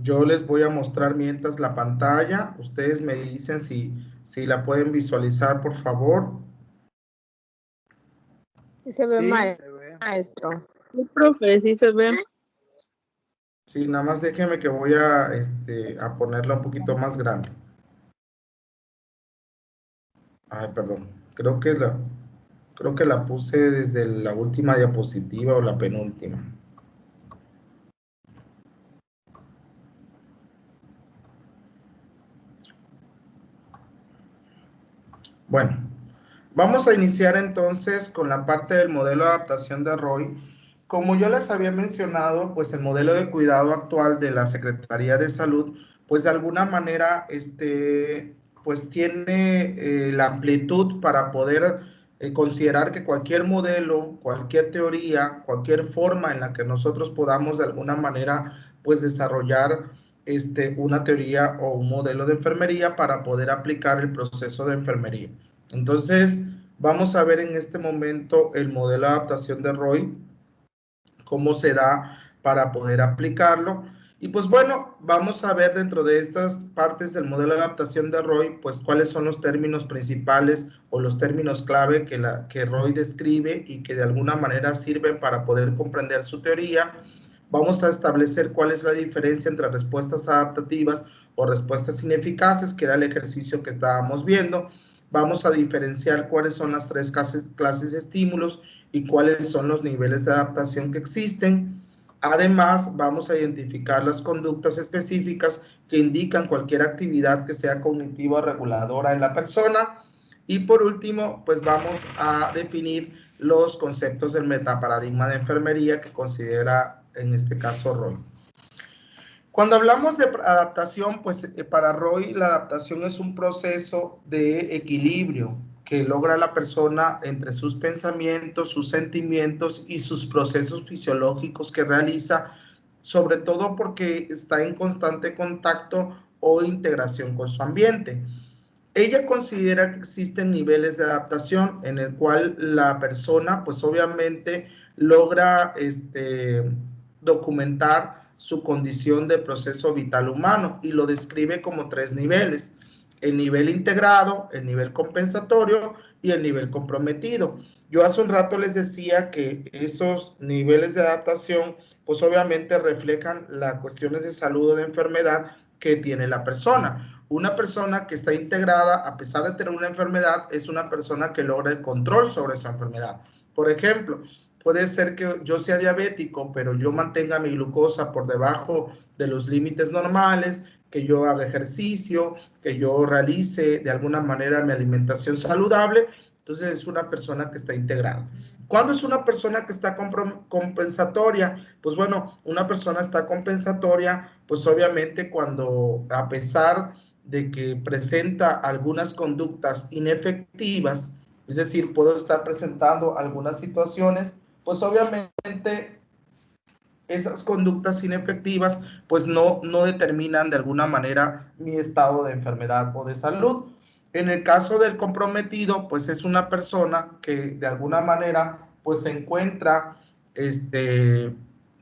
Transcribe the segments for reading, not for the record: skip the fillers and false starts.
Yo les voy a mostrar mientras la pantalla. Ustedes me dicen si la pueden visualizar, por favor. Sí se ve, Sí, se ve. maestro. Sí, profe, sí se ve. Sí, nada más déjenme que voy a ponerla un poquito más grande. Ay, perdón. Creo que la puse desde la última diapositiva o la penúltima. Bueno, vamos a iniciar entonces con la parte del modelo de adaptación de Roy. Como yo les había mencionado, pues el modelo de cuidado actual de la Secretaría de Salud, pues de alguna manera, pues tiene la amplitud para poder considerar que cualquier modelo, cualquier teoría, cualquier forma en la que nosotros podamos de alguna manera, pues desarrollar una teoría o un modelo de enfermería para poder aplicar el proceso de enfermería. Entonces, vamos a ver en este momento el modelo de adaptación de Roy, cómo se da para poder aplicarlo. Y pues bueno, vamos a ver dentro de estas partes del modelo de adaptación de Roy, pues cuáles son los términos principales o los términos clave que Roy describe y que de alguna manera sirven para poder comprender su teoría. Vamos a establecer cuál es la diferencia entre respuestas adaptativas o respuestas ineficaces, que era el ejercicio que estábamos viendo. Vamos a diferenciar cuáles son las tres clases de estímulos y cuáles son los niveles de adaptación que existen. Además, vamos a identificar las conductas específicas que indican cualquier actividad que sea cognitiva o reguladora en la persona. Y por último, pues vamos a definir los conceptos del metaparadigma de enfermería que considera en este caso Roy. Cuando hablamos de adaptación, pues para Roy la adaptación es un proceso de equilibrio que logra la persona entre sus pensamientos, sus sentimientos y sus procesos fisiológicos que realiza, sobre todo porque está en constante contacto o integración con su ambiente. Ella considera que existen niveles de adaptación en el cual la persona, pues obviamente, logra documentar su condición de proceso vital humano y lo describe como tres niveles: el nivel integrado, el nivel compensatorio y el nivel comprometido. Yo hace un rato les decía que esos niveles de adaptación, pues obviamente reflejan las cuestiones de salud o de enfermedad que tiene la persona. Una persona que está integrada, a pesar de tener una enfermedad, es una persona que logra el control sobre esa enfermedad. Por ejemplo, puede ser que yo sea diabético, pero yo mantenga mi glucosa por debajo de los límites normales, que yo haga ejercicio, que yo realice de alguna manera mi alimentación saludable. Entonces es una persona que está integrada. ¿Cuándo es una persona que está compensatoria? Pues bueno, una persona está compensatoria, pues obviamente cuando, a pesar de que presenta algunas conductas inefectivas, es decir, puedo estar presentando algunas situaciones, pues obviamente esas conductas inefectivas pues no determinan de alguna manera mi estado de enfermedad o de salud. En el caso del comprometido, pues es una persona que de alguna manera pues se encuentra de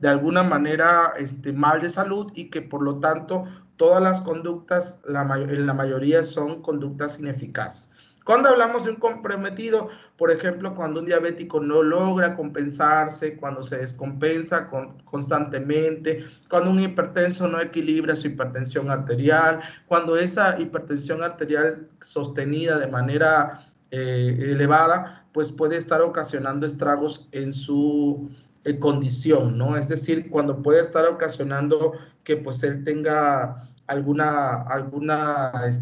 alguna manera mal de salud y que por lo tanto todas las conductas, en la mayoría son conductas ineficaces. Cuando hablamos de un comprometido, por ejemplo, cuando un diabético no logra compensarse, cuando se descompensa constantemente, cuando un hipertenso no equilibra su hipertensión arterial, cuando esa hipertensión arterial sostenida de manera elevada, pues puede estar ocasionando estragos en su condición, ¿no? Es decir, cuando puede estar ocasionando que pues él tenga alguna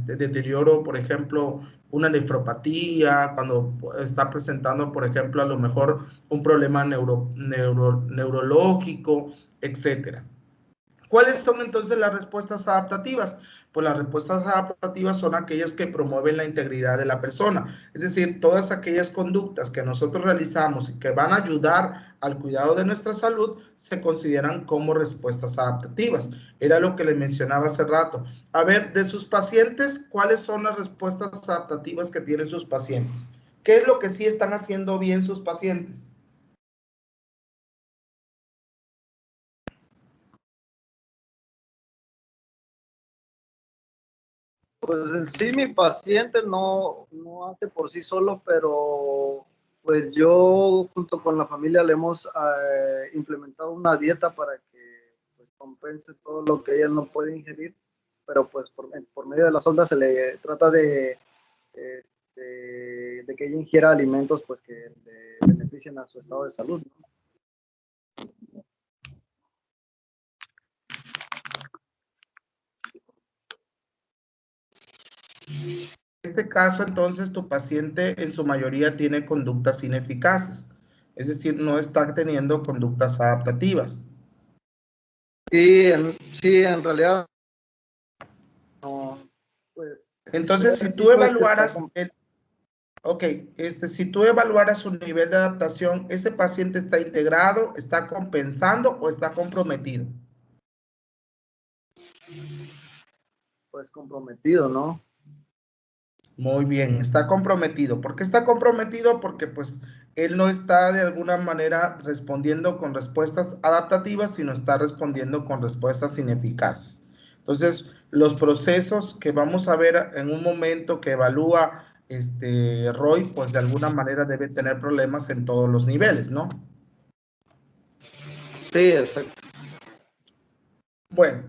deterioro, por ejemplo, una nefropatía, cuando está presentando, por ejemplo, a lo mejor un problema neurológico, etcétera. ¿Cuáles son entonces las respuestas adaptativas? Pues las respuestas adaptativas son aquellas que promueven la integridad de la persona, es decir, todas aquellas conductas que nosotros realizamos y que van a ayudar al cuidado de nuestra salud se consideran como respuestas adaptativas. Era lo que les mencionaba hace rato. A ver, de sus pacientes, ¿cuáles son las respuestas adaptativas que tienen sus pacientes? ¿Qué es lo que sí están haciendo bien sus pacientes? Pues en sí mi paciente no hace por sí solo, pero pues yo junto con la familia le hemos implementado una dieta para que pues compense todo lo que ella no puede ingerir, pero pues por medio de la sonda se le trata de que ella ingiera alimentos pues que le beneficien a su estado de salud, ¿no? En este caso, entonces, tu paciente en su mayoría tiene conductas ineficaces, es decir, no está teniendo conductas adaptativas. Sí, en realidad, no, pues, Entonces, si sí, tú pues que está evaluaras, si tú evaluaras su nivel de adaptación, ¿ese paciente está integrado, está compensando o está comprometido? pues comprometido, ¿no? Muy bien, está comprometido. ¿Por qué está comprometido? Porque pues él no está de alguna manera respondiendo con respuestas adaptativas, sino está respondiendo con respuestas ineficaces. Entonces, los procesos que vamos a ver en un momento que evalúa Roy, pues de alguna manera debe tener problemas en todos los niveles, ¿no? Sí, exacto. Bueno,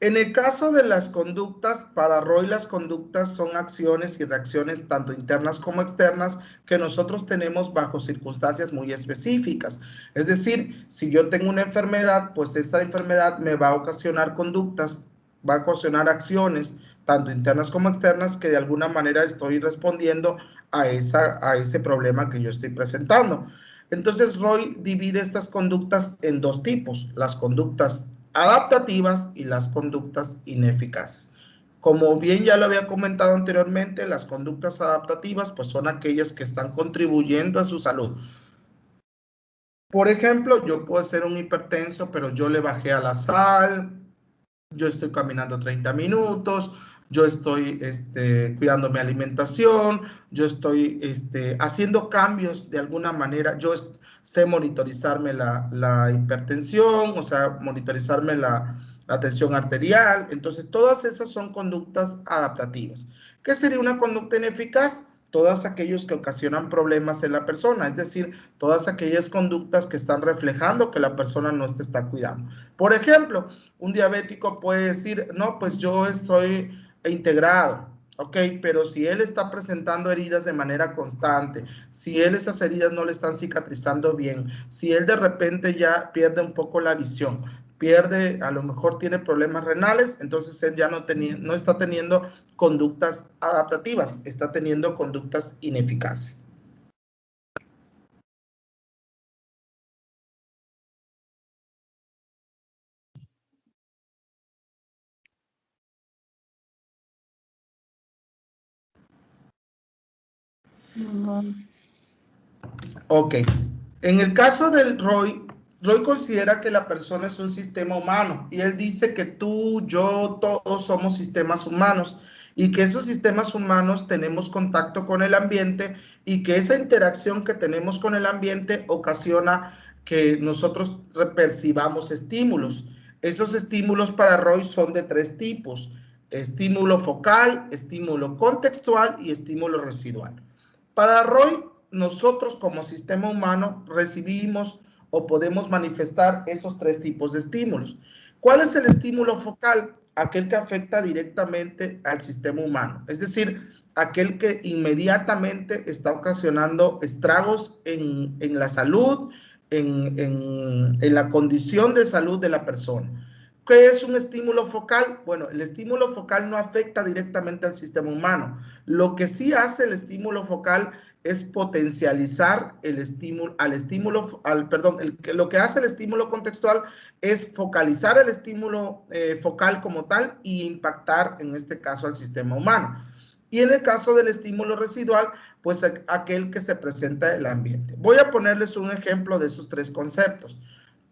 en el caso de las conductas, para Roy las conductas son acciones y reacciones tanto internas como externas que nosotros tenemos bajo circunstancias muy específicas. Es decir, si yo tengo una enfermedad, pues esa enfermedad me va a ocasionar conductas, va a ocasionar acciones tanto internas como externas que de alguna manera estoy respondiendo a ese problema que yo estoy presentando. Entonces, Roy divide estas conductas en dos tipos, las conductas adaptativas y las conductas ineficaces. Como bien ya lo había comentado anteriormente, las conductas adaptativas pues son aquellas que están contribuyendo a su salud. Por ejemplo, yo puedo ser un hipertenso, pero yo le bajé a la sal, yo estoy caminando 30 minutos, yo estoy cuidando mi alimentación, yo estoy haciendo cambios de alguna manera, yo sé monitorizarme la hipertensión, o sea, monitorizarme la tensión arterial. Entonces, todas esas son conductas adaptativas. ¿Qué sería una conducta ineficaz? Todas aquellos que ocasionan problemas en la persona, es decir, todas aquellas conductas que están reflejando que la persona no se está cuidando. Por ejemplo, un diabético puede decir, no, pues yo estoy integrado, ok, pero si él está presentando heridas de manera constante, si él esas heridas no le están cicatrizando bien, si él de repente ya pierde un poco la visión, a lo mejor tiene problemas renales, entonces él ya no está teniendo conductas adaptativas, está teniendo conductas ineficaces. Ok, en el caso del Roy considera que la persona es un sistema humano y él dice que tú, yo, todos somos sistemas humanos y que esos sistemas humanos tenemos contacto con el ambiente y que esa interacción que tenemos con el ambiente ocasiona que nosotros percibamos estímulos. Esos estímulos para Roy son de tres tipos: estímulo focal, estímulo contextual y estímulo residual. Para Roy, nosotros como sistema humano recibimos o podemos manifestar esos tres tipos de estímulos. ¿Cuál es el estímulo focal? Aquel que afecta directamente al sistema humano, es decir, aquel que inmediatamente está ocasionando estragos en la salud, en la condición de salud de la persona. ¿Qué es un estímulo focal? Bueno, el estímulo focal no afecta directamente al sistema humano. Lo que sí hace el estímulo focal es potencializar el estímulo, lo que hace el estímulo contextual es focalizar el estímulo focal como tal y impactar en este caso al sistema humano. Y en el caso del estímulo residual, pues aquel que se presenta en el ambiente. Voy a ponerles un ejemplo de esos tres conceptos.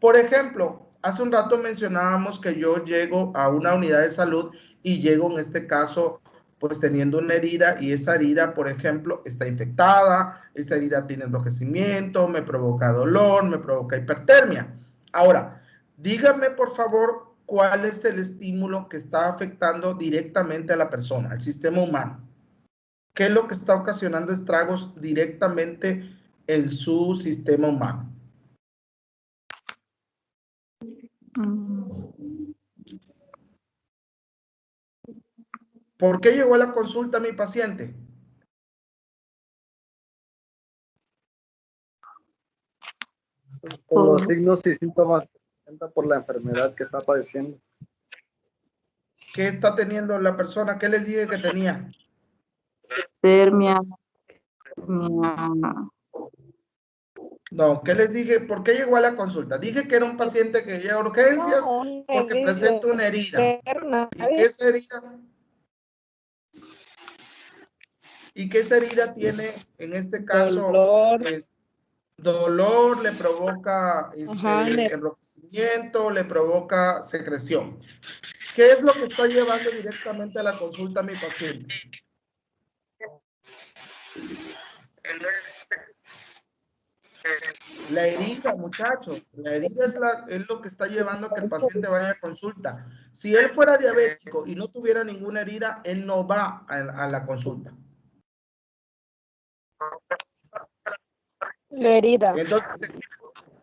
Por ejemplo, hace un rato mencionábamos que yo llego a una unidad de salud y llego en este caso pues teniendo una herida y esa herida, por ejemplo, está infectada, esa herida tiene enrojecimiento, me provoca dolor, me provoca hipertermia. Ahora, díganme por favor cuál es el estímulo que está afectando directamente a la persona, al sistema humano. ¿Qué es lo que está ocasionando estragos directamente en su sistema humano? ¿Por qué llegó a la consulta mi paciente? Por los signos y síntomas que presenta por la enfermedad que está padeciendo. ¿Qué está teniendo la persona? ¿Qué les dije que tenía? Hipertermia. No, ¿qué les dije? ¿Por qué llegó a la consulta? Dije que era un paciente que llega a urgencias porque presenta una herida. ¿Y qué es herida? ¿Y qué esa herida tiene? En este caso, Dolor. es dolor, le provoca enrojecimiento, le provoca secreción. ¿Qué es lo que está llevando directamente a la consulta a mi paciente? La herida, muchachos, la herida es lo que está llevando a que el paciente vaya a consulta. Si él fuera diabético y no tuviera ninguna herida, él no va a la consulta. La herida.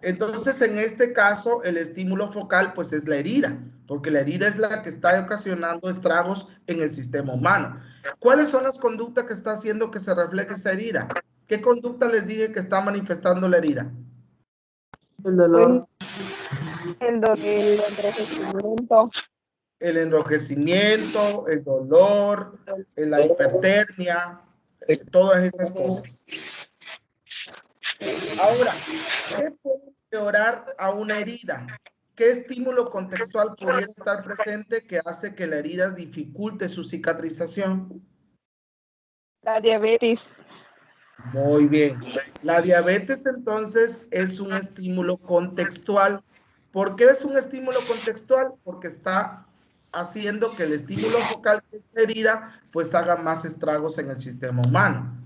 Entonces, en este caso, el estímulo focal, pues es la herida, porque la herida es la que está ocasionando estragos en el sistema humano. ¿Cuáles son las conductas que está haciendo que se refleje esa herida? ¿Qué conducta les dije que está manifestando la herida? El dolor. El enrojecimiento. El enrojecimiento, el dolor, la hipertermia, todas esas cosas. Ahora, ¿qué puede empeorar a una herida? ¿Qué estímulo contextual pudiera estar presente que hace que la herida dificulte su cicatrización? La diabetes. Muy bien. La diabetes entonces es un estímulo contextual. ¿Por qué es un estímulo contextual? Porque está haciendo que el estímulo focal que es la herida pues haga más estragos en el sistema humano.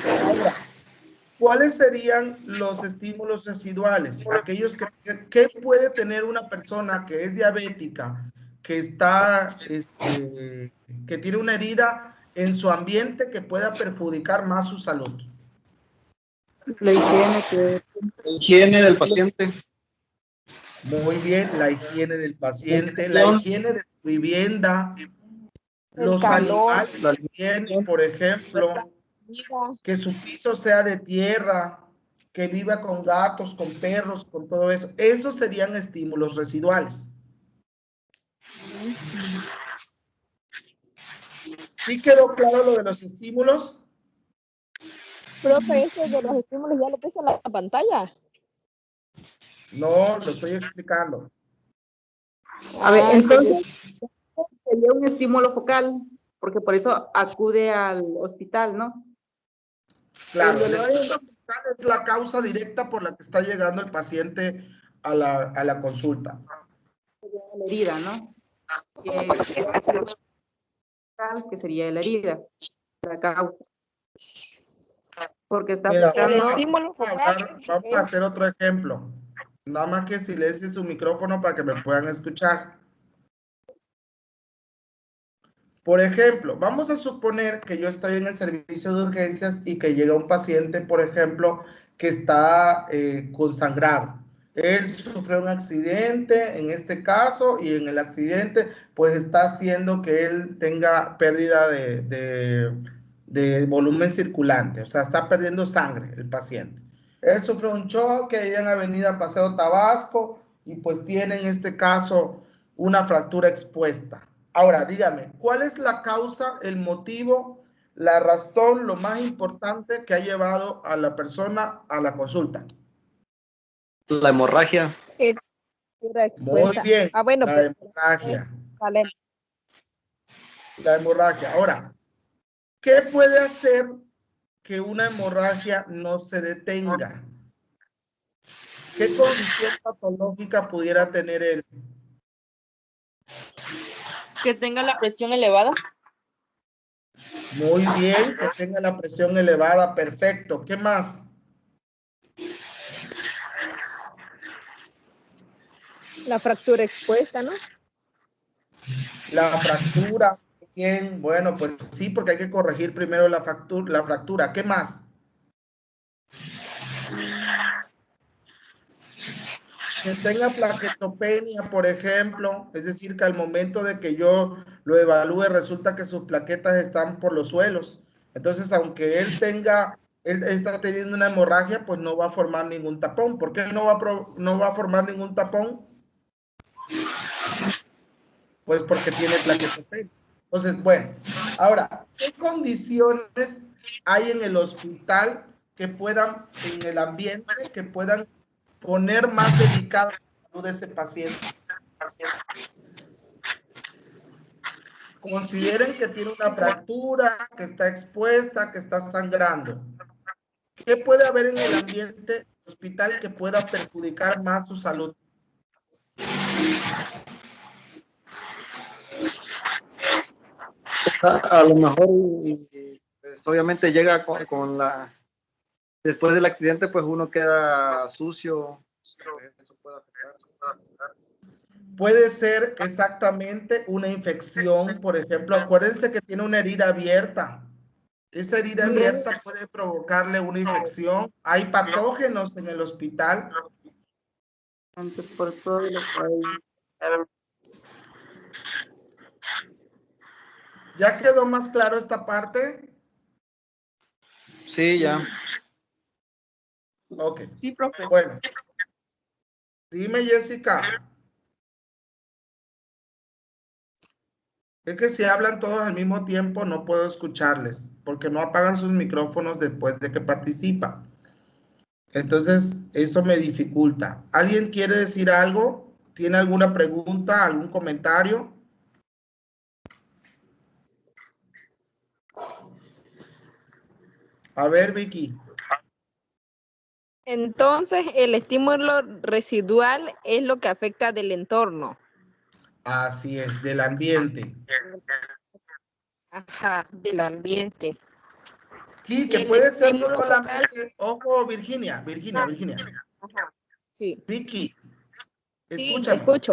Ahora, ¿cuáles serían los estímulos residuales? Aquellos que puede tener una persona que es diabética, que está, que tiene una herida en su ambiente que pueda perjudicar más su salud. La Higiene del paciente. Muy bien, la higiene del paciente, la higiene de su vivienda, los animales que tiene, por ejemplo, que su piso sea de tierra, que viva con gatos, con perros, con todo eso. Esos serían estímulos residuales. ¿Sí quedó claro lo de los estímulos? Profe, eso de los estímulos ya lo puse en la pantalla. No, lo estoy explicando. A ver, entonces sería un estímulo focal, porque por eso acude al hospital, ¿no? Claro, el estímulo focal es la causa directa por la que está llegando el paciente a la consulta. La herida, ¿no? Que sería la herida, la causa. Porque está Mira, afectando. vamos a hacer otro ejemplo. Nada más que silencie su micrófono para que me puedan escuchar. Por ejemplo, vamos a suponer que yo estoy en el servicio de urgencias y que llega un paciente, por ejemplo, que está consangrado. Él sufrió un accidente en este caso y en el accidente pues está haciendo que él tenga pérdida de volumen circulante, o sea, está perdiendo sangre el paciente. Él sufrió un choque allá en Avenida Paseo Tabasco y pues tiene en este caso una fractura expuesta. Ahora, dígame, ¿cuál es la causa, el motivo, la razón, lo más importante que ha llevado a la persona a la consulta? La hemorragia. Muy bien, bueno, la hemorragia. Vale. La hemorragia. Ahora, ¿qué puede hacer que una hemorragia no se detenga? ¿Qué condición patológica pudiera tener él? Que tenga la presión elevada. Muy bien, que tenga la presión elevada, perfecto. ¿Qué más? La fractura expuesta, ¿no? La fractura, bien, bueno, pues sí, porque hay que corregir primero la fractura. ¿Qué más? Que tenga plaquetopenia, por ejemplo, es decir, que al momento de que yo lo evalúe, resulta que sus plaquetas están por los suelos. Entonces, aunque él está teniendo una hemorragia, pues no va a formar ningún tapón. ¿Por qué no va a formar ningún tapón? Pues porque tiene plaquetopenia. Entonces, bueno, ahora, ¿qué condiciones hay en el hospital que puedan, en el ambiente, que puedan poner más delicada la salud de ese paciente? Consideren que tiene una fractura, que está expuesta, que está sangrando. ¿Qué puede haber en el ambiente hospital que pueda perjudicar más su salud? A lo mejor, pues, obviamente llega después del accidente, pues uno queda sucio, eso puede afectar. Puede ser exactamente una infección, por ejemplo, acuérdense que tiene una herida abierta. Esa herida abierta puede provocarle una infección. Hay patógenos en el hospital. Por todo lo que ¿Ya quedó más claro esta parte? Sí, ya. Ok. Sí, profe. Bueno, dime, Jessica. Es que si hablan todos al mismo tiempo no puedo escucharles porque no apagan sus micrófonos después de que participa. Entonces, eso me dificulta. ¿Alguien quiere decir algo? ¿Tiene alguna pregunta, algún comentario? A ver, Vicky. Entonces, el estímulo residual es lo que afecta del entorno. Así es, del ambiente. Ajá, del ambiente. Sí, Y que el puede ser no estímulo focal. solamente, ojo, Virginia. Ajá, sí. Vicky, Sí, escúchame. escucho.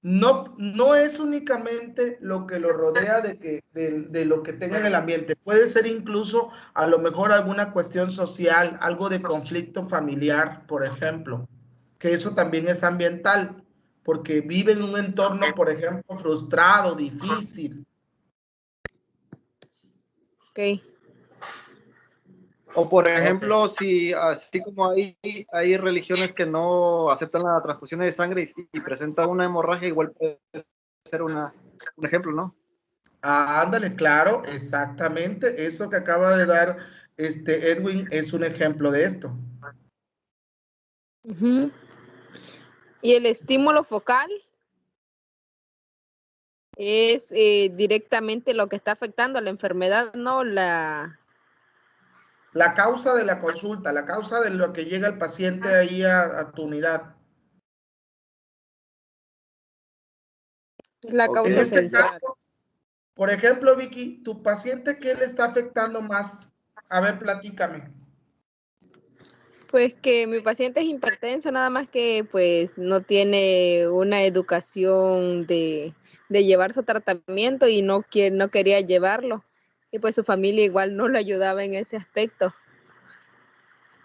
No, no es únicamente lo que lo rodea de lo que tenga en el ambiente. Puede ser incluso a lo mejor alguna cuestión social, algo de conflicto familiar, por ejemplo, que eso también es ambiental, porque vive en un entorno, por ejemplo, frustrado, difícil. Ok. O por Ok. ejemplo, si así como hay religiones que no aceptan la transfusión de sangre y presenta una hemorragia, igual puede ser un ejemplo, ¿no? Ah, ándale, claro, exactamente. Eso que acaba de dar Edwin es un ejemplo de esto. Ujú. Y el estímulo focal es directamente lo que está afectando a la enfermedad, no la... La causa de la consulta, la causa de lo que llega el paciente ahí a tu unidad. Es la Ok. En causa este central. caso, por ejemplo, Vicky, tu paciente, ¿qué le está afectando más? A ver, platícame. Pues que mi paciente es hipertenso, nada más que pues no tiene una educación de llevar su tratamiento y no quería llevarlo. Y pues su familia igual no lo ayudaba en ese aspecto.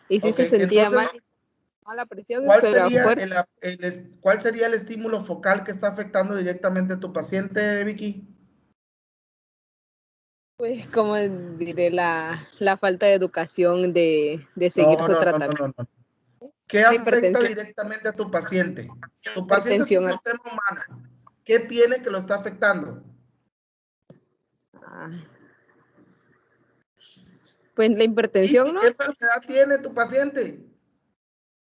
Y sí Ok, se sentía entonces, mala presión, ¿cuál pero sería fuerte. cuál sería el estímulo focal que está afectando directamente a tu paciente, Vicky? Pues como diré, la falta de educación de No, seguir su no, no, no, tratamiento. no, no. ¿Qué La afecta hipertensión. directamente a tu paciente? Tu paciente es un Hipertensión. sistema humano. ¿Qué tiene que lo está afectando? Pues la hipertensión, Vicky, ¿no? ¿qué enfermedad tiene tu paciente?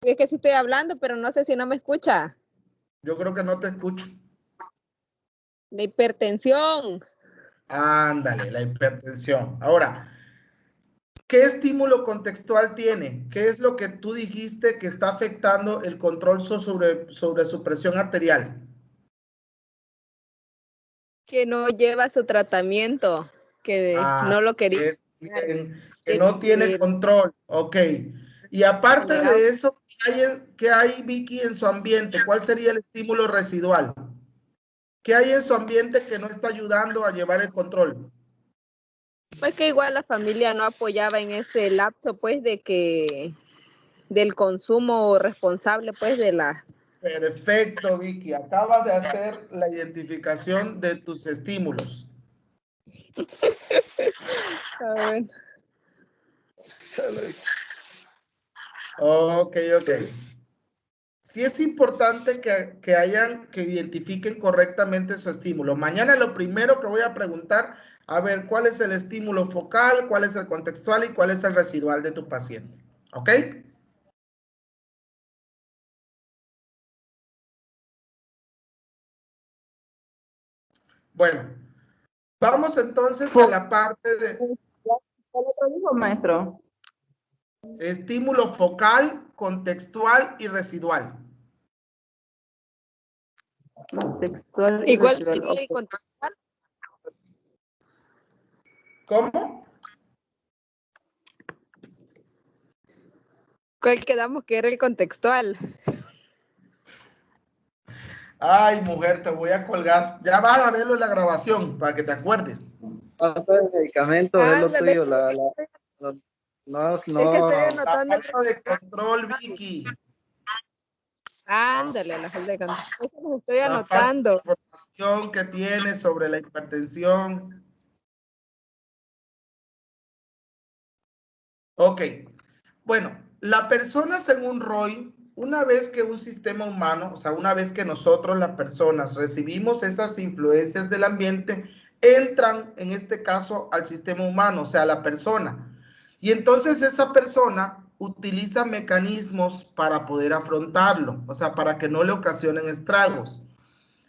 Es que sí estoy hablando, pero no sé si no me escucha. Yo creo que no te escucho. La hipertensión. Ándale, la hipertensión. Ahora, ¿qué estímulo contextual tiene? ¿Qué es lo que tú dijiste que está afectando el control sobre su presión arterial? Que no lleva su tratamiento, que Ah, no lo quería es llevar, bien, que que, no tiene control. Ok. Y aparte de eso, ¿qué hay, Vicky, en su ambiente? ¿Cuál sería el estímulo residual? ¿Qué hay en su ambiente que no está ayudando a llevar el control? Pues que igual la familia no apoyaba en ese lapso, pues, del consumo responsable, pues, de la... Perfecto, Vicky. Acabas de hacer la identificación de tus estímulos. Ok. Sí es importante que identifiquen correctamente su estímulo. Mañana lo primero que voy a preguntar, a ver, ¿cuál es el estímulo focal, cuál es el contextual y cuál es el residual de tu paciente? ¿Ok? Bueno, vamos entonces a la parte de... ¿Cuál otro dijo, maestro? Estímulo focal, contextual y residual. Contextual y Igual residual. sería el contextual. ¿Cómo? ¿Cuál quedamos que era el contextual? Ay, mujer, te voy a colgar. Ya vas a verlo en la grabación para que te acuerdes. Falta de medicamento es lo Ándale. tuyo. No, Es que estoy La anotando. falta de control, Vicky. Ándale, la falta de control. Es que los estoy La falta de anotando. información que tienes sobre la hipertensión. Ok. Bueno, la persona según Roy, una vez que un sistema humano, o sea, una vez que nosotros las personas recibimos esas influencias del ambiente, entran en este caso al sistema humano, o sea, a la persona. Y entonces esa persona utiliza mecanismos para poder afrontarlo, o sea, para que no le ocasionen estragos.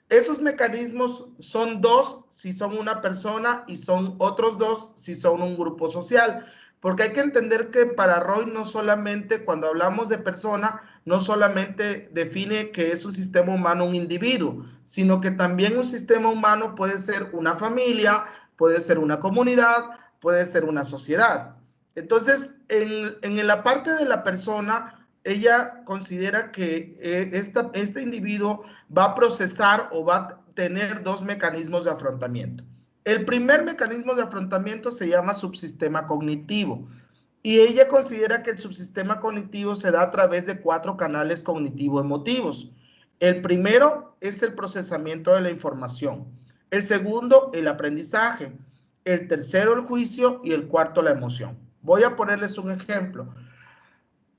Esos mecanismos son dos si son una persona y son otros dos si son un grupo social. Porque hay que entender que para Roy no solamente cuando hablamos de persona, no solamente define que es un sistema humano un individuo, sino que también un sistema humano puede ser una familia, puede ser una comunidad, puede ser una sociedad. Entonces, en la parte de la persona, ella considera que este individuo va a procesar o va a tener dos mecanismos de afrontamiento. El primer mecanismo de afrontamiento se llama subsistema cognitivo y ella considera que el subsistema cognitivo se da a través de 4 canales cognitivo-emotivos. El primero es el procesamiento de la información, el segundo el aprendizaje, el tercero el juicio y el cuarto la emoción. Voy a ponerles un ejemplo.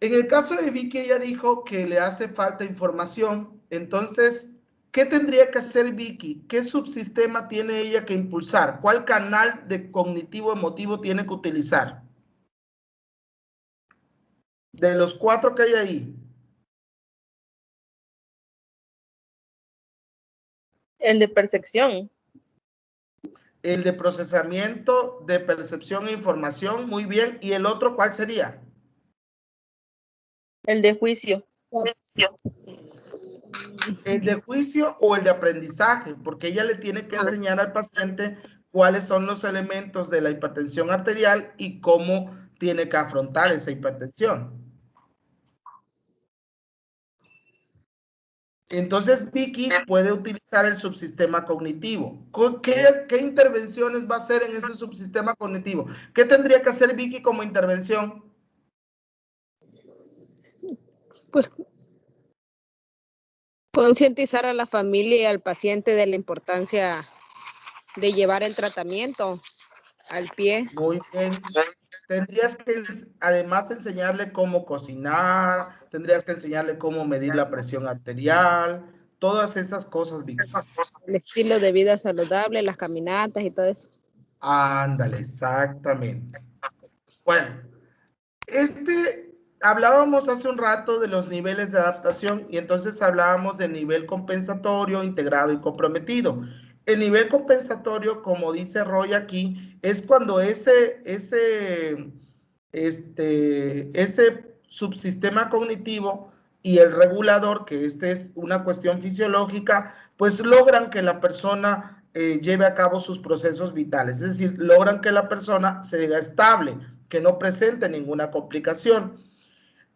En el caso de Vicky, ella dijo que le hace falta información. Entonces, ¿qué tendría que hacer Vicky? ¿Qué subsistema tiene ella que impulsar? ¿Cuál canal de cognitivo emotivo tiene que utilizar? De los 4 que hay ahí. El de percepción. El de procesamiento, de percepción e información, muy bien. ¿Y el otro cuál sería? El de juicio. El de juicio o el de aprendizaje, porque ella le tiene que enseñar al paciente cuáles son los elementos de la hipertensión arterial y cómo tiene que afrontar esa hipertensión. Entonces, Vicky puede utilizar el subsistema cognitivo. ¿Qué intervenciones va a hacer en ese subsistema cognitivo? ¿Qué tendría que hacer Vicky como intervención? Pues concientizar a la familia y al paciente de la importancia de llevar el tratamiento al pie. Muy bien. Tendrías que además enseñarle cómo cocinar, tendrías que enseñarle cómo medir la presión arterial, todas esas cosas, Vicky. El estilo de vida saludable, las caminatas y todo eso. Ándale, exactamente. Bueno, hablábamos hace un rato de los niveles de adaptación y entonces hablábamos del nivel compensatorio, integrado y comprometido. El nivel compensatorio, como dice Roy aquí, es cuando ese subsistema cognitivo y el regulador, que es una cuestión fisiológica, pues logran que la persona lleve a cabo sus procesos vitales, es decir, logran que la persona se diga estable, que no presente ninguna complicación.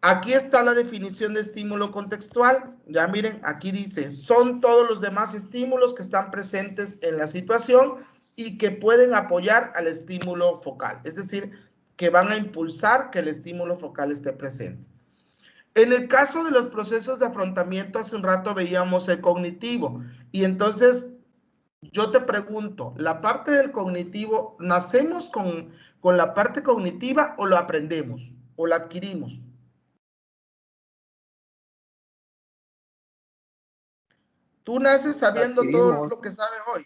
Aquí está la definición de estímulo contextual. Ya miren, aquí dice, son todos los demás estímulos que están presentes en la situación y que pueden apoyar al estímulo focal. Es decir, que van a impulsar que el estímulo focal esté presente. En el caso de los procesos de afrontamiento, hace un rato veíamos el cognitivo. Y entonces, yo te pregunto, ¿la parte del cognitivo, nacemos con la parte cognitiva o lo aprendemos o la adquirimos? ¿Tú naces sabiendo todo lo que sabes hoy?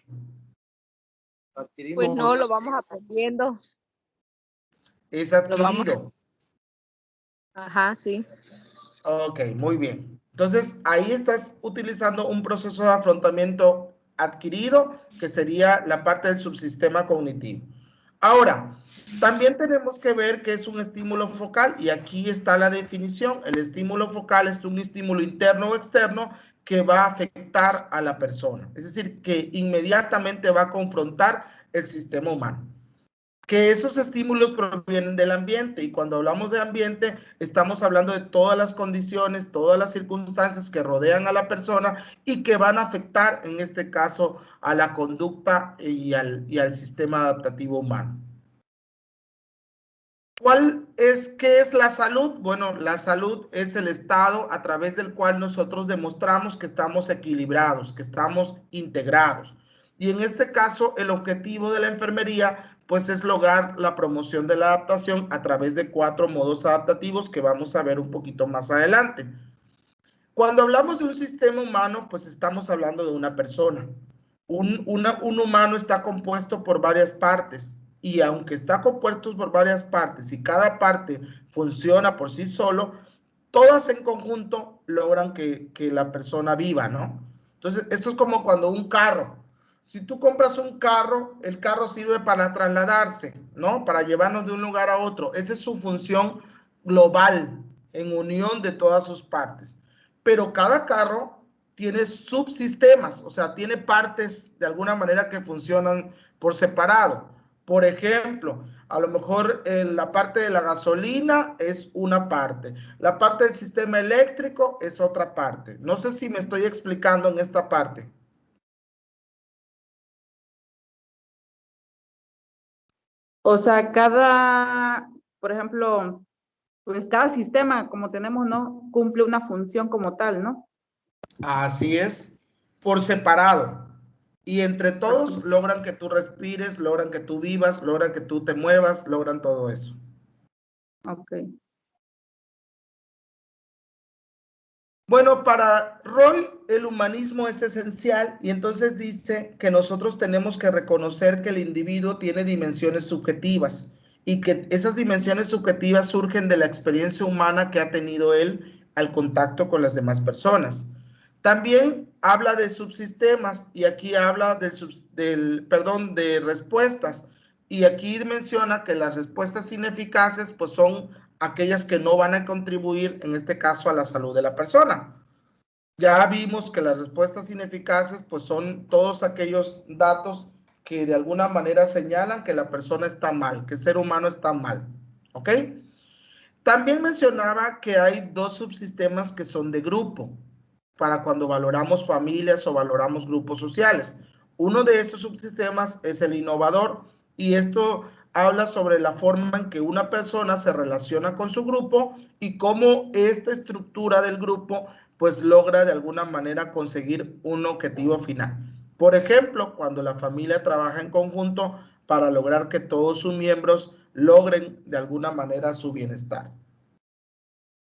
Pues no, lo vamos aprendiendo. Es adquirido. Ajá, sí. Ok, muy bien. Entonces, ahí estás utilizando un proceso de afrontamiento adquirido, que sería la parte del subsistema cognitivo. Ahora, también tenemos que ver qué es un estímulo focal, y aquí está la definición. El estímulo focal es un estímulo interno o externo que va a afectar a la persona. Es decir, que inmediatamente va a confrontar el sistema humano. Que esos estímulos provienen del ambiente, y cuando hablamos de ambiente estamos hablando de todas las condiciones, todas las circunstancias que rodean a la persona y que van a afectar, en este caso, a la conducta y al sistema adaptativo humano. ¿Qué es la salud? Bueno, la salud es el estado a través del cual nosotros demostramos que estamos equilibrados, que estamos integrados. Y en este caso, el objetivo de la enfermería pues es lograr la promoción de la adaptación a través de 4 modos adaptativos que vamos a ver un poquito más adelante. Cuando hablamos de un sistema humano, pues estamos hablando de una persona. Un humano está compuesto por varias partes, y aunque está compuesto por varias partes y cada parte funciona por sí solo, todas en conjunto logran que la persona viva, ¿no? Entonces, esto es como cuando un carro. Si tú compras un carro, el carro sirve para trasladarse, ¿no? Para llevarnos de un lugar a otro. Esa es su función global, en unión de todas sus partes. Pero cada carro tiene subsistemas, o sea, tiene partes de alguna manera que funcionan por separado. Por ejemplo, a lo mejor la parte de la gasolina es una parte, la parte del sistema eléctrico es otra parte. No sé si me estoy explicando en esta parte. O sea, por ejemplo, pues cada sistema, como tenemos, ¿no? Cumple una función como tal, ¿no? Así es, por separado. Y entre todos logran que tú respires, logran que tú vivas, logran que tú te muevas, logran todo eso. Ok. Bueno, para Roy el humanismo es esencial, y entonces dice que nosotros tenemos que reconocer que el individuo tiene dimensiones subjetivas y que esas dimensiones subjetivas surgen de la experiencia humana que ha tenido él al contacto con las demás personas. También habla de subsistemas, y aquí habla de respuestas, y aquí menciona que las respuestas ineficaces pues son aquellas que no van a contribuir, en este caso, a la salud de la persona. Ya vimos que las respuestas ineficaces pues son todos aquellos datos que de alguna manera señalan que la persona está mal, que el ser humano está mal, ¿ok? También mencionaba que hay 2 subsistemas que son de grupo, para cuando valoramos familias o valoramos grupos sociales. Uno de estos subsistemas es el innovador, y esto habla sobre la forma en que una persona se relaciona con su grupo y cómo esta estructura del grupo pues logra de alguna manera conseguir un objetivo final. Por ejemplo, cuando la familia trabaja en conjunto para lograr que todos sus miembros logren de alguna manera su bienestar.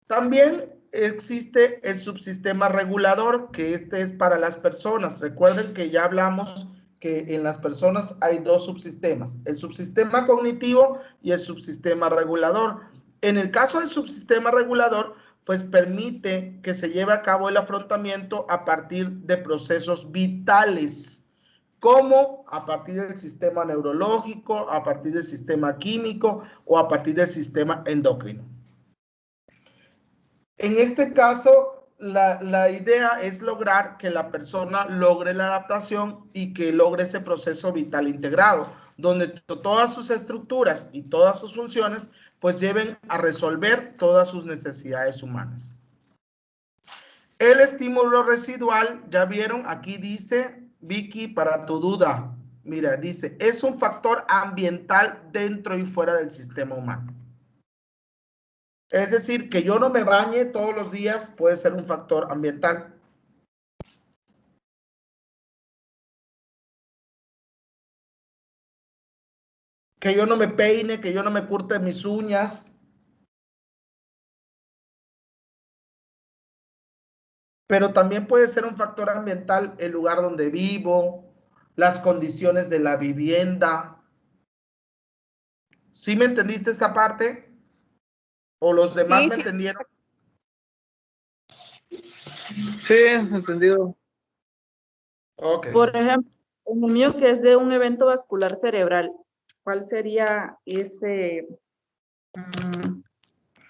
También existe el subsistema regulador, que este es para las personas. Recuerden que ya hablamos que en las personas hay 2 subsistemas, el subsistema cognitivo y el subsistema regulador. En el caso del subsistema regulador, pues permite que se lleve a cabo el afrontamiento a partir de procesos vitales, como a partir del sistema neurológico, a partir del sistema químico o a partir del sistema endocrino. En este caso, la idea es lograr que la persona logre la adaptación y que logre ese proceso vital integrado, donde todas sus estructuras y todas sus funciones pues lleven a resolver todas sus necesidades humanas. El estímulo residual, ya vieron, aquí dice, Vicky, para tu duda, mira, dice, es un factor ambiental dentro y fuera del sistema humano. Es decir, que yo no me bañe todos los días puede ser un factor ambiental. Que yo no me peine, que yo no me corte mis uñas. Pero también puede ser un factor ambiental el lugar donde vivo, las condiciones de la vivienda. ¿Sí me entendiste esta parte? ¿O los demás Sí, me sí. entendieron? Sí, entendido. Ok. Por ejemplo, en el mío que es de un evento vascular cerebral, ¿cuál sería ese,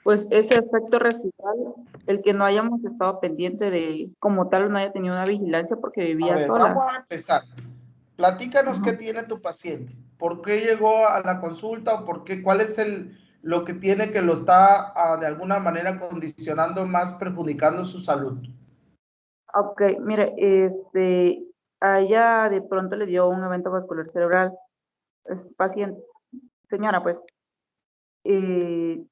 pues ese efecto residual, el que no hayamos estado pendiente de, como tal, no haya tenido una vigilancia porque A vivía ver, sola? vamos a empezar. Platícanos Ajá. qué tiene tu paciente. ¿Por qué llegó a la consulta o por qué? ¿Cuál es lo que tiene que lo está de alguna manera condicionando más, perjudicando su salud? Ok, mire, a ella de pronto le dio un evento vascular cerebral, es paciente, señora, pues, eh,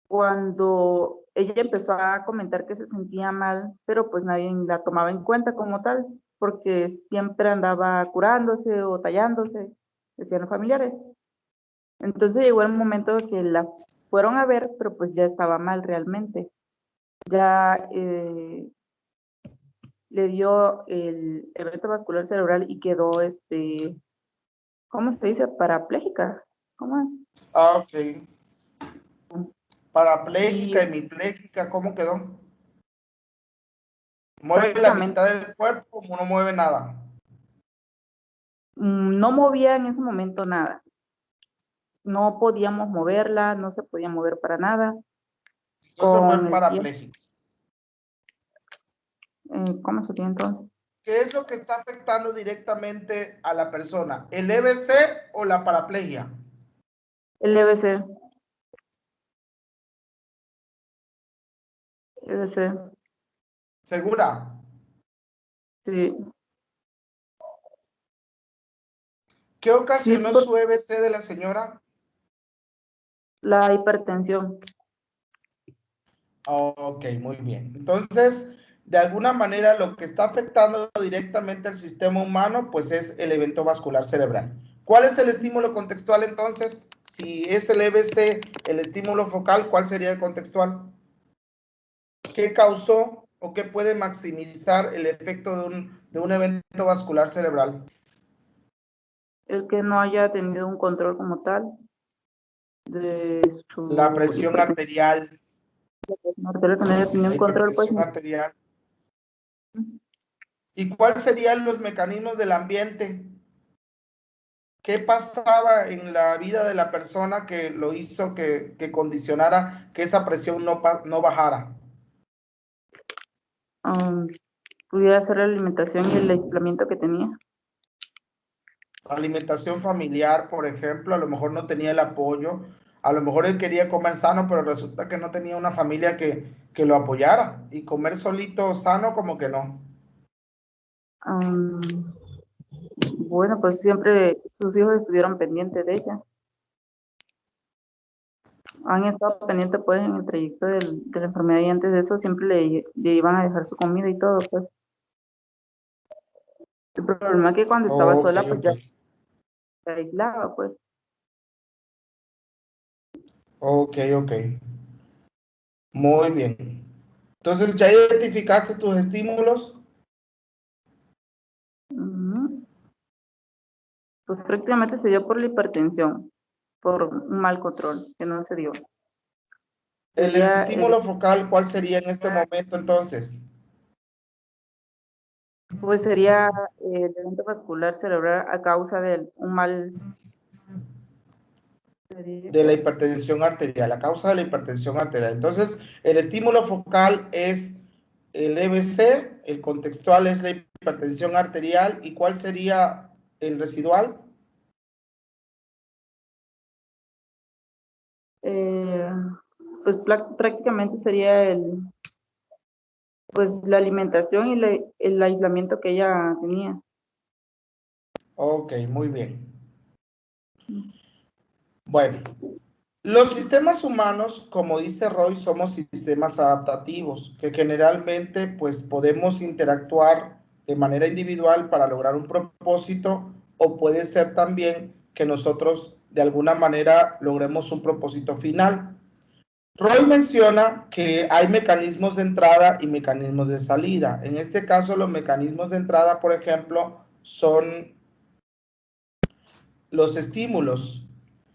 cuando ella empezó a comentar que se sentía mal, pero pues nadie la tomaba en cuenta como tal, porque siempre andaba curándose o tallándose, decían los familiares. Entonces llegó el momento que la fueron a ver, pero pues ya estaba mal realmente. Ya le dio el evento vascular cerebral y quedó, ¿cómo se dice? Parapléjica. ¿Cómo es? Ah, ok. Parapléjica, Y hemipléjica, ¿cómo quedó? Mueve la prácticamente mitad del cuerpo, como no mueve nada. no movía en ese momento nada. No podíamos moverla, no se podía mover para nada. Eso fue Con el tiempo, parapléjico. ¿cómo sería entonces? ¿Qué es lo que está afectando directamente a la persona? ¿El EBC o la paraplegia? El EBC, EBC, ¿Segura? sí, ¿Qué sí, ocasionó por su EBC de la señora? la hipertensión. Ok, muy bien. Entonces, de alguna manera, lo que está afectando directamente al sistema humano, pues es el evento vascular cerebral. ¿Cuál es el estímulo contextual entonces? Si es el EBC, el estímulo focal, ¿cuál sería el contextual? ¿Qué causó o qué puede maximizar el efecto de un evento vascular cerebral? El que no haya tenido un control como tal de La su presión arterial, arterial, que no haya tenido la un control, pues hipertensión arterial. ¿Y cuáles serían los mecanismos del ambiente? ¿Qué pasaba en la vida de la persona que lo hizo que condicionara que esa presión no bajara? pudiera ser la alimentación y el aislamiento que tenía. La alimentación familiar, por ejemplo, a lo mejor no tenía el apoyo, a lo mejor él quería comer sano, pero resulta que no tenía una familia que lo apoyara, y comer solito sano como que no. Am, bueno, pues siempre sus hijos estuvieron pendientes de ella. Han estado pendientes pues en el trayecto de la enfermedad y antes de eso siempre le iban a dejar su comida y todo, pues. El problema es que cuando estaba Ok, sola, pues ok. ya se aislaba, pues. Ok, ok. Muy bien. Entonces, ¿ya identificaste tus estímulos? Ujú. Pues prácticamente se dio por la hipertensión, por un mal control que no se dio. El Sería estímulo focal, ¿cuál sería en este momento entonces? pues sería el evento vascular cerebral a causa de un mal. De la hipertensión arterial, la causa de la hipertensión arterial. Entonces, el estímulo focal es el EBC, el contextual es la hipertensión arterial, ¿y cuál sería el residual? pues prácticamente sería pues la alimentación y el aislamiento que ella tenía. Ok, muy bien. Bueno, los sistemas humanos, como dice Roy, somos sistemas adaptativos que generalmente pues podemos interactuar de manera individual para lograr un propósito, o puede ser también que nosotros de alguna manera logremos un propósito final. Roy menciona que hay mecanismos de entrada y mecanismos de salida. En este caso, los mecanismos de entrada, por ejemplo, son los estímulos,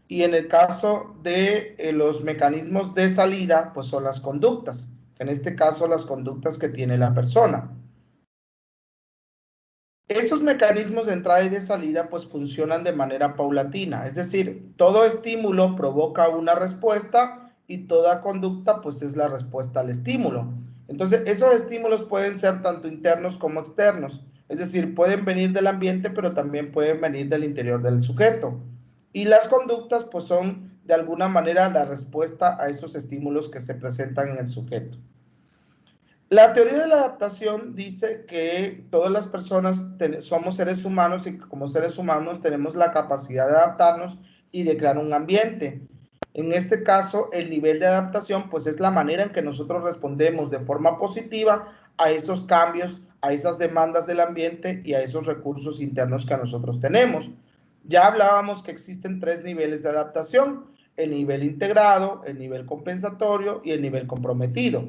y en el caso de los mecanismos de salida, pues son las conductas, en este caso las conductas que tiene la persona. Esos mecanismos de entrada y de salida pues funcionan de manera paulatina, es decir, todo estímulo provoca una respuesta y toda conducta pues es la respuesta al estímulo. Entonces esos estímulos pueden ser tanto internos como externos, es decir, pueden venir del ambiente pero también pueden venir del interior del sujeto. Y las conductas pues son de alguna manera la respuesta a esos estímulos que se presentan en el sujeto. La teoría de la adaptación dice que todas las personas somos seres humanos y que como seres humanos tenemos la capacidad de adaptarnos y de crear un ambiente. En este caso, el nivel de adaptación pues es la manera en que nosotros respondemos de forma positiva a esos cambios, a esas demandas del ambiente y a esos recursos internos que nosotros tenemos. Ya hablábamos que existen 3 niveles de adaptación: el nivel integrado, el nivel compensatorio y el nivel comprometido.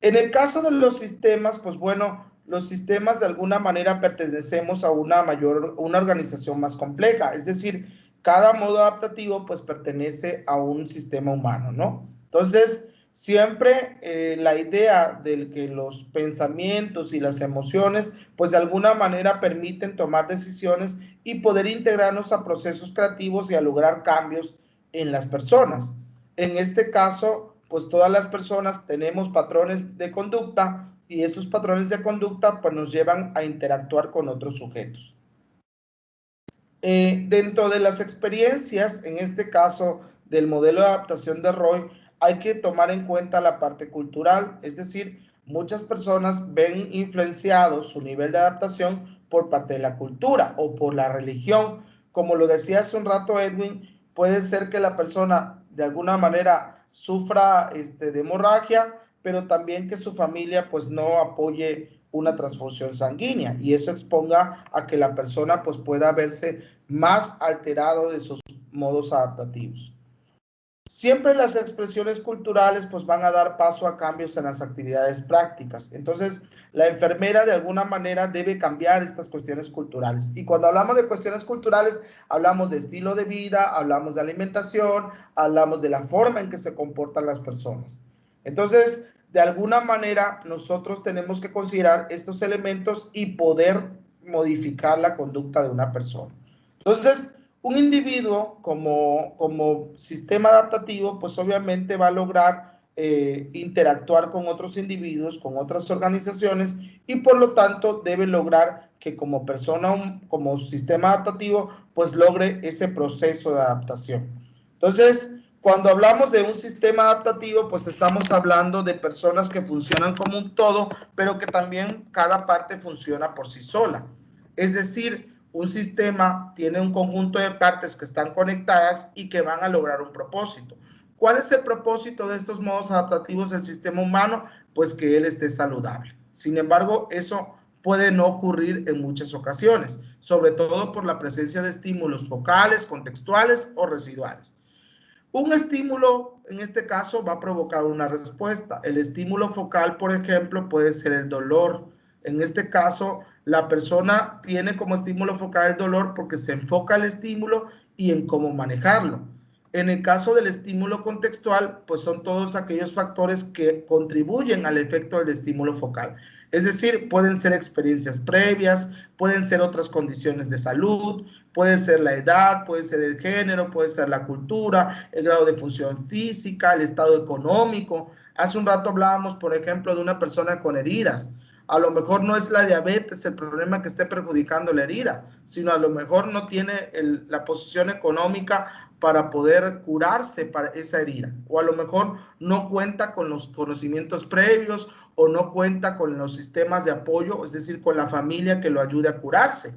En el caso de los sistemas, pues bueno, los sistemas de alguna manera pertenecemos a una organización más compleja, es decir, cada modo adaptativo pues pertenece a un sistema humano, ¿no? Entonces, siempre la idea de que los pensamientos y las emociones pues de alguna manera permiten tomar decisiones y poder integrarnos a procesos creativos y a lograr cambios en las personas. En este caso, pues todas las personas tenemos patrones de conducta y esos patrones de conducta pues nos llevan a interactuar con otros sujetos. Dentro de las experiencias, en este caso del modelo de adaptación de Roy, hay que tomar en cuenta la parte cultural, es decir, muchas personas ven influenciado su nivel de adaptación por parte de la cultura o por la religión. Como lo decía hace un rato Edwin, puede ser que la persona de alguna manera sufra de hemorragia, pero también que su familia pues no apoye una transfusión sanguínea y eso exponga a que la persona pues pueda verse más alterado de sus modos adaptativos. Siempre las expresiones culturales pues van a dar paso a cambios en las actividades prácticas. Entonces, la enfermera de alguna manera debe cambiar estas cuestiones culturales. Y cuando hablamos de cuestiones culturales, hablamos de estilo de vida, hablamos de alimentación, hablamos de la forma en que se comportan las personas. Entonces, de alguna manera, nosotros tenemos que considerar estos elementos y poder modificar la conducta de una persona. Entonces, un individuo como sistema adaptativo, pues obviamente va a lograr interactuar con otros individuos, con otras organizaciones y por lo tanto debe lograr que como persona, como sistema adaptativo, pues logre ese proceso de adaptación. Entonces, cuando hablamos de un sistema adaptativo, pues estamos hablando de personas que funcionan como un todo, pero que también cada parte funciona por sí sola. Es decir, un sistema tiene un conjunto de partes que están conectadas y que van a lograr un propósito. ¿Cuál es el propósito de estos modos adaptativos del sistema humano? Pues que él esté saludable. Sin embargo, eso puede no ocurrir en muchas ocasiones, sobre todo por la presencia de estímulos focales, contextuales o residuales. Un estímulo, en este caso, va a provocar una respuesta. El estímulo focal, por ejemplo, puede ser el dolor. En este caso, la persona tiene como estímulo focal el dolor porque se enfoca el estímulo y en cómo manejarlo. En el caso del estímulo contextual, pues son todos aquellos factores que contribuyen al efecto del estímulo focal. Es decir, pueden ser experiencias previas, pueden ser otras condiciones de salud, puede ser la edad, puede ser el género, puede ser la cultura, el grado de función física, el estado económico. Hace un rato hablábamos, por ejemplo, de una persona con heridas. A lo mejor no es la diabetes el problema que esté perjudicando la herida, sino a lo mejor no tiene la posición económica para poder curarse para esa herida, o a lo mejor no cuenta con los conocimientos previos o no cuenta con los sistemas de apoyo, es decir, con la familia que lo ayude a curarse.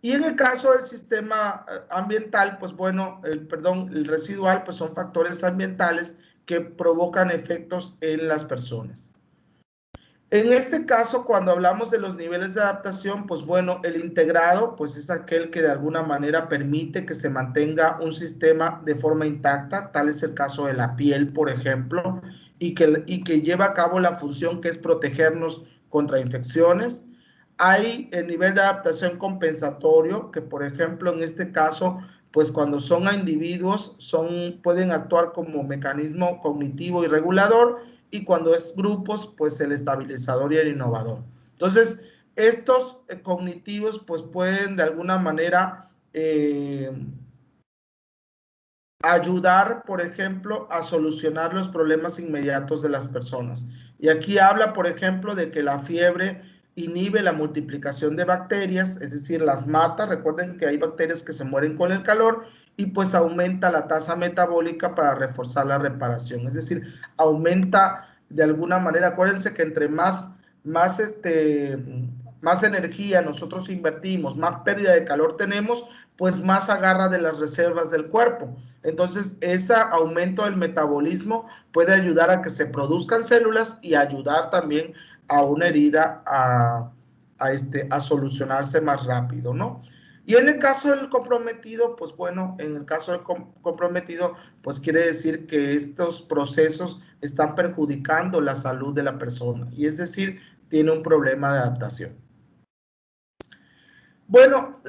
Y en el caso del sistema ambiental, pues bueno, el residual, pues son factores ambientales que provocan efectos en las personas. En este caso, cuando hablamos de los niveles de adaptación, pues bueno, el integrado, pues es aquel que de alguna manera permite que se mantenga un sistema de forma intacta, tal es el caso de la piel, por ejemplo, y que lleva a cabo la función que es protegernos contra infecciones. Hay el nivel de adaptación compensatorio, que por ejemplo, en este caso, pues cuando son a individuos, pueden actuar como mecanismo cognitivo y regulador, y cuando es grupos, pues el estabilizador y el innovador. Entonces, estos cognitivos, pues pueden de alguna manera ayudar, por ejemplo, a solucionar los problemas inmediatos de las personas. Y aquí habla, por ejemplo, de que la fiebre inhibe la multiplicación de bacterias, es decir, las mata. Recuerden que hay bacterias que se mueren con el calor y pues aumenta la tasa metabólica para reforzar la reparación. Es decir, aumenta de alguna manera. Acuérdense que entre más energía nosotros invertimos, más pérdida de calor tenemos, pues más agarra de las reservas del cuerpo. Entonces, ese aumento del metabolismo puede ayudar a que se produzcan células y ayudar también a una herida a solucionarse más rápido, ¿no? Y en el caso del comprometido, pues bueno, en el caso del comprometido, pues quiere decir que estos procesos están perjudicando la salud de la persona, y es decir, tiene un problema de adaptación. Bueno,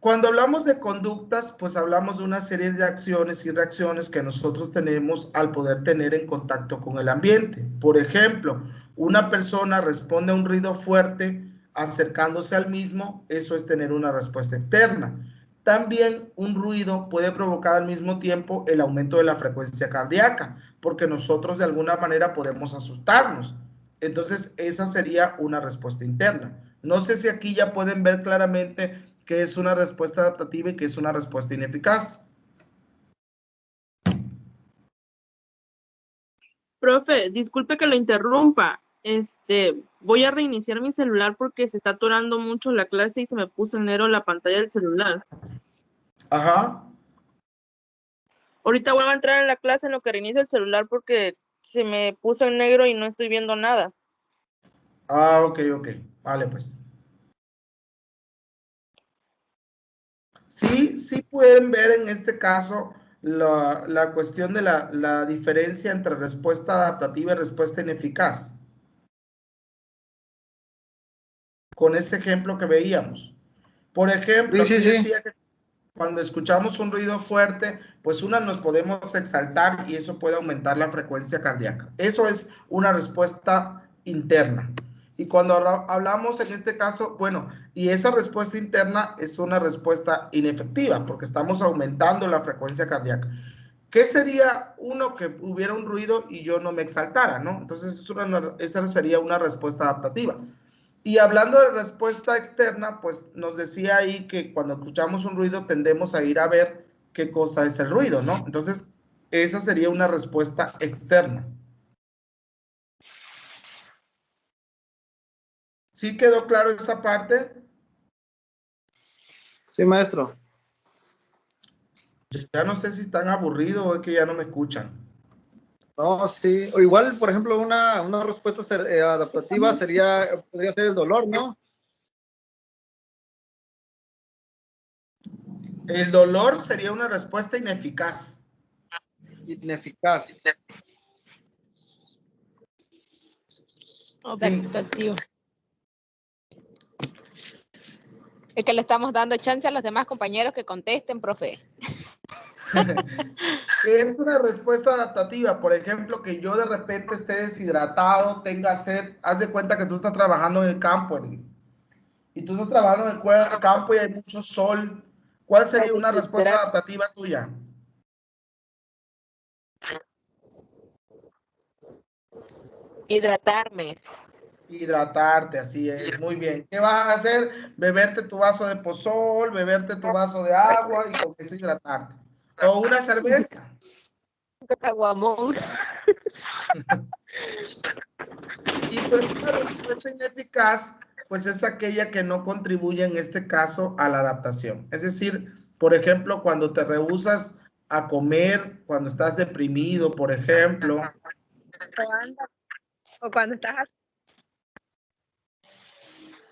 cuando hablamos de conductas, pues hablamos de una serie de acciones y reacciones que nosotros tenemos al poder tener en contacto con el ambiente. Por ejemplo, una persona responde a un ruido fuerte acercándose al mismo, eso es tener una respuesta externa. También un ruido puede provocar al mismo tiempo el aumento de la frecuencia cardíaca, porque nosotros de alguna manera podemos asustarnos. Entonces, esa sería una respuesta interna. No sé si aquí ya pueden ver claramente qué es una respuesta adaptativa y qué es una respuesta ineficaz. Profe, disculpe que lo interrumpa. Voy a reiniciar mi celular porque se está atorando mucho la clase y se me puso en negro la pantalla del celular. Ajá. Ahorita vuelvo a entrar en la clase en lo que reinicia el celular porque se me puso en negro y no estoy viendo nada. Ah, ok. Vale, pues. Sí pueden ver en este caso la cuestión de la diferencia entre respuesta adaptativa y respuesta ineficaz. Con ese ejemplo que veíamos. Por ejemplo, aquí decía que cuando escuchamos un ruido fuerte, pues nos podemos exaltar y eso puede aumentar la frecuencia cardíaca. Eso es una respuesta interna. Y cuando hablamos en este caso, bueno, y esa respuesta interna es una respuesta inefectiva porque estamos aumentando la frecuencia cardíaca. ¿Qué sería que hubiera un ruido y yo no me exaltara, ¿no? Entonces, esa sería una respuesta adaptativa. Y hablando de respuesta externa, pues nos decía ahí que cuando escuchamos un ruido tendemos a ir a ver qué cosa es el ruido, ¿no? Entonces, esa sería una respuesta externa. ¿Sí quedó claro esa parte? Sí, maestro. Ya no sé si están aburridos o es que ya no me escuchan. No, sí. O igual, por ejemplo, una respuesta adaptativa podría ser el dolor, ¿no? El dolor sería una respuesta ineficaz. Ineficaz. Adaptativo. Es que le estamos dando chance a los demás compañeros que contesten, profe. Es una respuesta adaptativa. Por ejemplo, que yo de repente esté deshidratado, tenga sed. Haz de cuenta que tú estás trabajando en el campo, Edwin, y tú estás trabajando en el campo y hay mucho sol. ¿Cuál sería una respuesta adaptativa tuya? Hidratarme. Hidratarte, así es, muy bien. ¿Qué vas a hacer? Beberte tu vaso de pozol, beberte tu vaso de agua y con eso hidratarte. O una cerveza. Caguamón. Y pues una respuesta ineficaz, pues es aquella que no contribuye en este caso a la adaptación. Es decir, por ejemplo, cuando te rehusas a comer, cuando estás deprimido, por ejemplo. O cuando estás...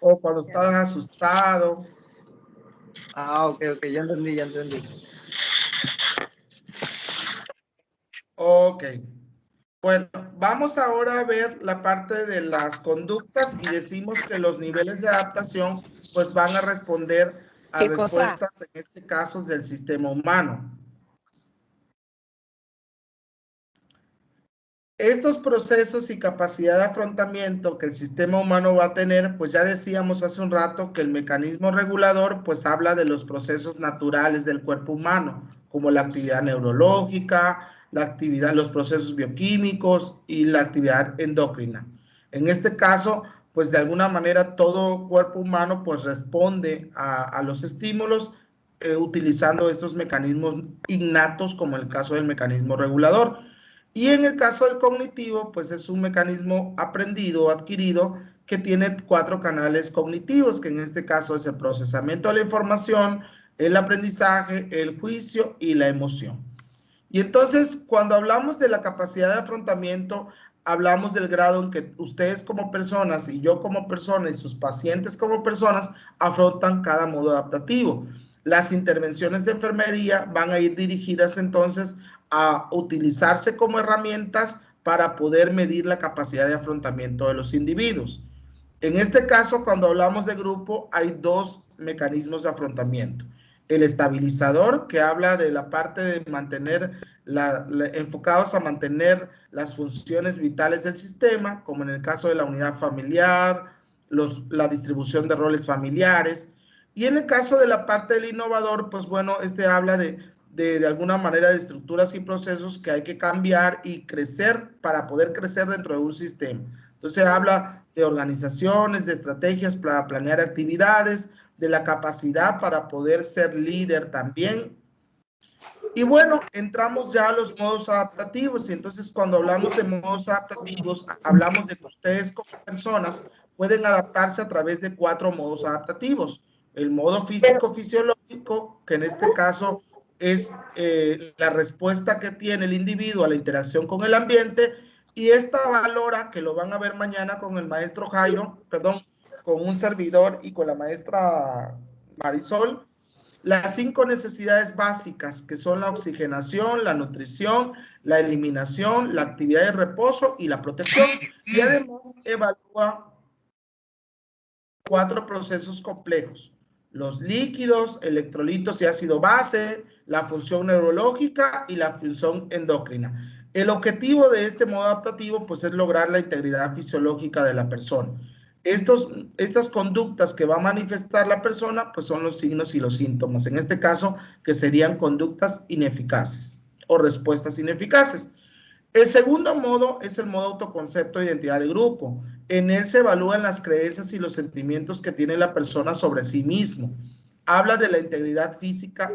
O cuando estás asustado. Ah, ok, ya entendí, Ok. Bueno, vamos ahora a ver la parte de las conductas y decimos que los niveles de adaptación pues van a responder a respuestas, en este caso, del sistema humano. Estos procesos y capacidad de afrontamiento que el sistema humano va a tener, pues ya decíamos hace un rato que el mecanismo regulador pues habla de los procesos naturales del cuerpo humano, como la actividad neurológica, la actividad, los procesos bioquímicos y la actividad endocrina. En este caso, pues de alguna manera todo cuerpo humano pues responde a los estímulos utilizando estos mecanismos innatos, como el caso del mecanismo regulador. Y en el caso del cognitivo, pues es un mecanismo aprendido o adquirido que tiene 4 canales cognitivos, que en este caso es el procesamiento de la información, el aprendizaje, el juicio y la emoción. Y entonces, cuando hablamos de la capacidad de afrontamiento, hablamos del grado en que ustedes como personas y yo como persona y sus pacientes como personas afrontan cada modo adaptativo. Las intervenciones de enfermería van a ir dirigidas entonces a utilizarse como herramientas para poder medir la capacidad de afrontamiento de los individuos. En este caso, cuando hablamos de grupo, hay 2 mecanismos de afrontamiento. El estabilizador, que habla de la parte de mantener, enfocados a mantener las funciones vitales del sistema, como en el caso de la unidad familiar, la distribución de roles familiares. Y en el caso de la parte del innovador, pues bueno, habla de alguna manera de estructuras y procesos que hay que cambiar y crecer para poder crecer dentro de un sistema. Entonces habla de organizaciones, de estrategias para planear actividades, de la capacidad para poder ser líder también. Y bueno, entramos ya a los modos adaptativos, y entonces cuando hablamos de modos adaptativos, hablamos de que ustedes como personas pueden adaptarse a través de 4 modos adaptativos. El modo físico-fisiológico, que en este caso es la respuesta que tiene el individuo a la interacción con el ambiente, y esta valora, que lo van a ver mañana con el maestro Jairo, perdón, con un servidor y con la maestra Marisol, las 5 necesidades básicas, que son la oxigenación, la nutrición, la eliminación, la actividad de reposo y la protección. Y además evalúa 4 procesos complejos: los líquidos, electrolitos y ácido base, la función neurológica y la función endocrina. El objetivo de este modo adaptativo pues es lograr la integridad fisiológica de la persona. Estas conductas que va a manifestar la persona pues son los signos y los síntomas, en este caso, que serían conductas ineficaces o respuestas ineficaces. El segundo modo es el modo autoconcepto de identidad de grupo. En él se evalúan las creencias y los sentimientos que tiene la persona sobre sí mismo. Habla de la integridad psíquica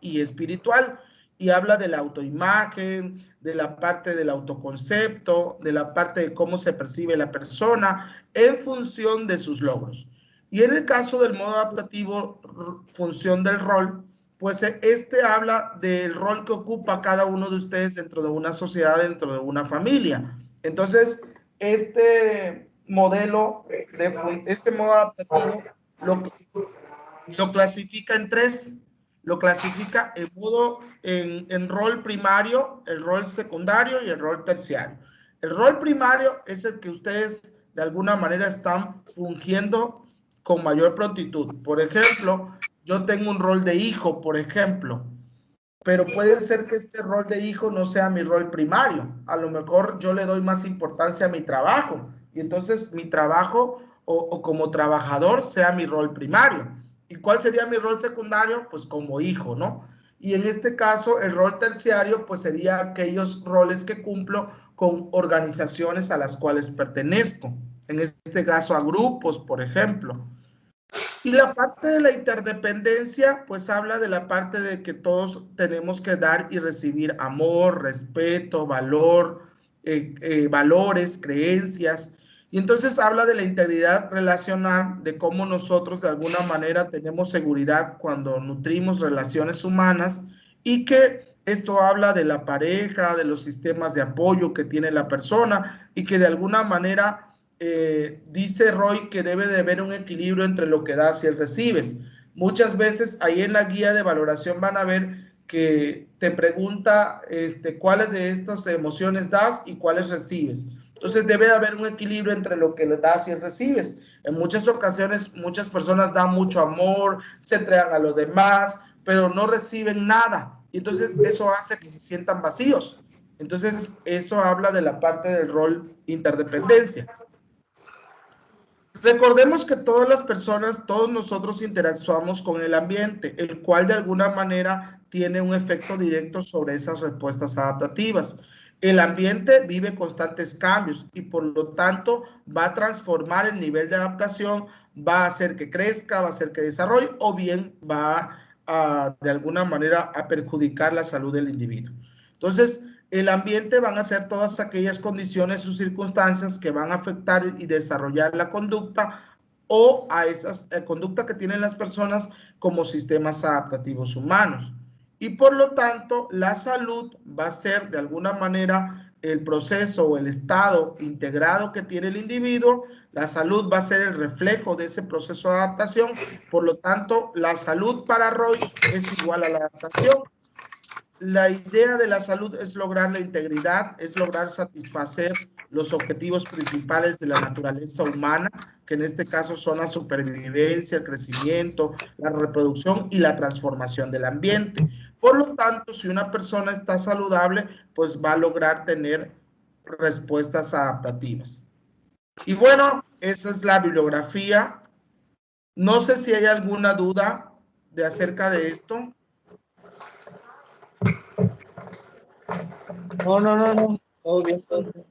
y espiritual, y habla de la autoimagen, de la parte del autoconcepto, de la parte de cómo se percibe la persona en función de sus logros. Y en el caso del modo adaptativo, función del rol, pues habla del rol que ocupa cada uno de ustedes dentro de una sociedad, dentro de una familia. Entonces, este modelo, este modo adaptativo lo clasifica en 3. Lo clasifica en rol primario, el rol secundario y el rol terciario. El rol primario es el que ustedes de alguna manera están fungiendo con mayor prontitud. Por ejemplo, yo tengo un rol de hijo, por ejemplo, pero puede ser que este rol de hijo no sea mi rol primario. A lo mejor yo le doy más importancia a mi trabajo, y entonces mi trabajo o como trabajador sea mi rol primario. ¿Y cuál sería mi rol secundario? Pues como hijo, ¿no? Y en este caso, el rol terciario, pues sería aquellos roles que cumplo con organizaciones a las cuales pertenezco. En este caso, a grupos, por ejemplo. Y la parte de la interdependencia, pues habla de la parte de que todos tenemos que dar y recibir amor, respeto, valores, creencias. Y entonces habla de la integridad relacional, de cómo nosotros de alguna manera tenemos seguridad cuando nutrimos relaciones humanas y que esto habla de la pareja, de los sistemas de apoyo que tiene la persona y que de alguna manera dice Roy que debe de haber un equilibrio entre lo que das y el recibes. Muchas veces ahí en la guía de valoración van a ver que te pregunta cuáles de estas emociones das y cuáles recibes. Entonces debe de haber un equilibrio entre lo que le das y el recibes. En muchas ocasiones muchas personas dan mucho amor, se entregan a los demás, pero no reciben nada. Y entonces eso hace que se sientan vacíos. Entonces eso habla de la parte del rol interdependencia. Recordemos que todas las personas, todos nosotros interactuamos con el ambiente, el cual de alguna manera tiene un efecto directo sobre esas respuestas adaptativas. El ambiente vive constantes cambios y por lo tanto va a transformar el nivel de adaptación, va a hacer que crezca, va a hacer que desarrolle o bien va a de alguna manera a perjudicar la salud del individuo. Entonces, el ambiente van a ser todas aquellas condiciones o circunstancias que van a afectar y desarrollar la conducta o a esas conducta que tienen las personas como sistemas adaptativos humanos. Y por lo tanto, la salud va a ser de alguna manera el proceso o el estado integrado que tiene el individuo. La salud va a ser el reflejo de ese proceso de adaptación. Por lo tanto, la salud para Roy es igual a la adaptación. La idea de la salud es lograr la integridad, es lograr satisfacer los objetivos principales de la naturaleza humana, que en este caso son la supervivencia, el crecimiento, la reproducción y la transformación del ambiente. Por lo tanto, si una persona está saludable, pues va a lograr tener respuestas adaptativas. Y bueno, esa es la bibliografía. No sé si hay alguna duda acerca de esto. No. Todo bien, todo bien.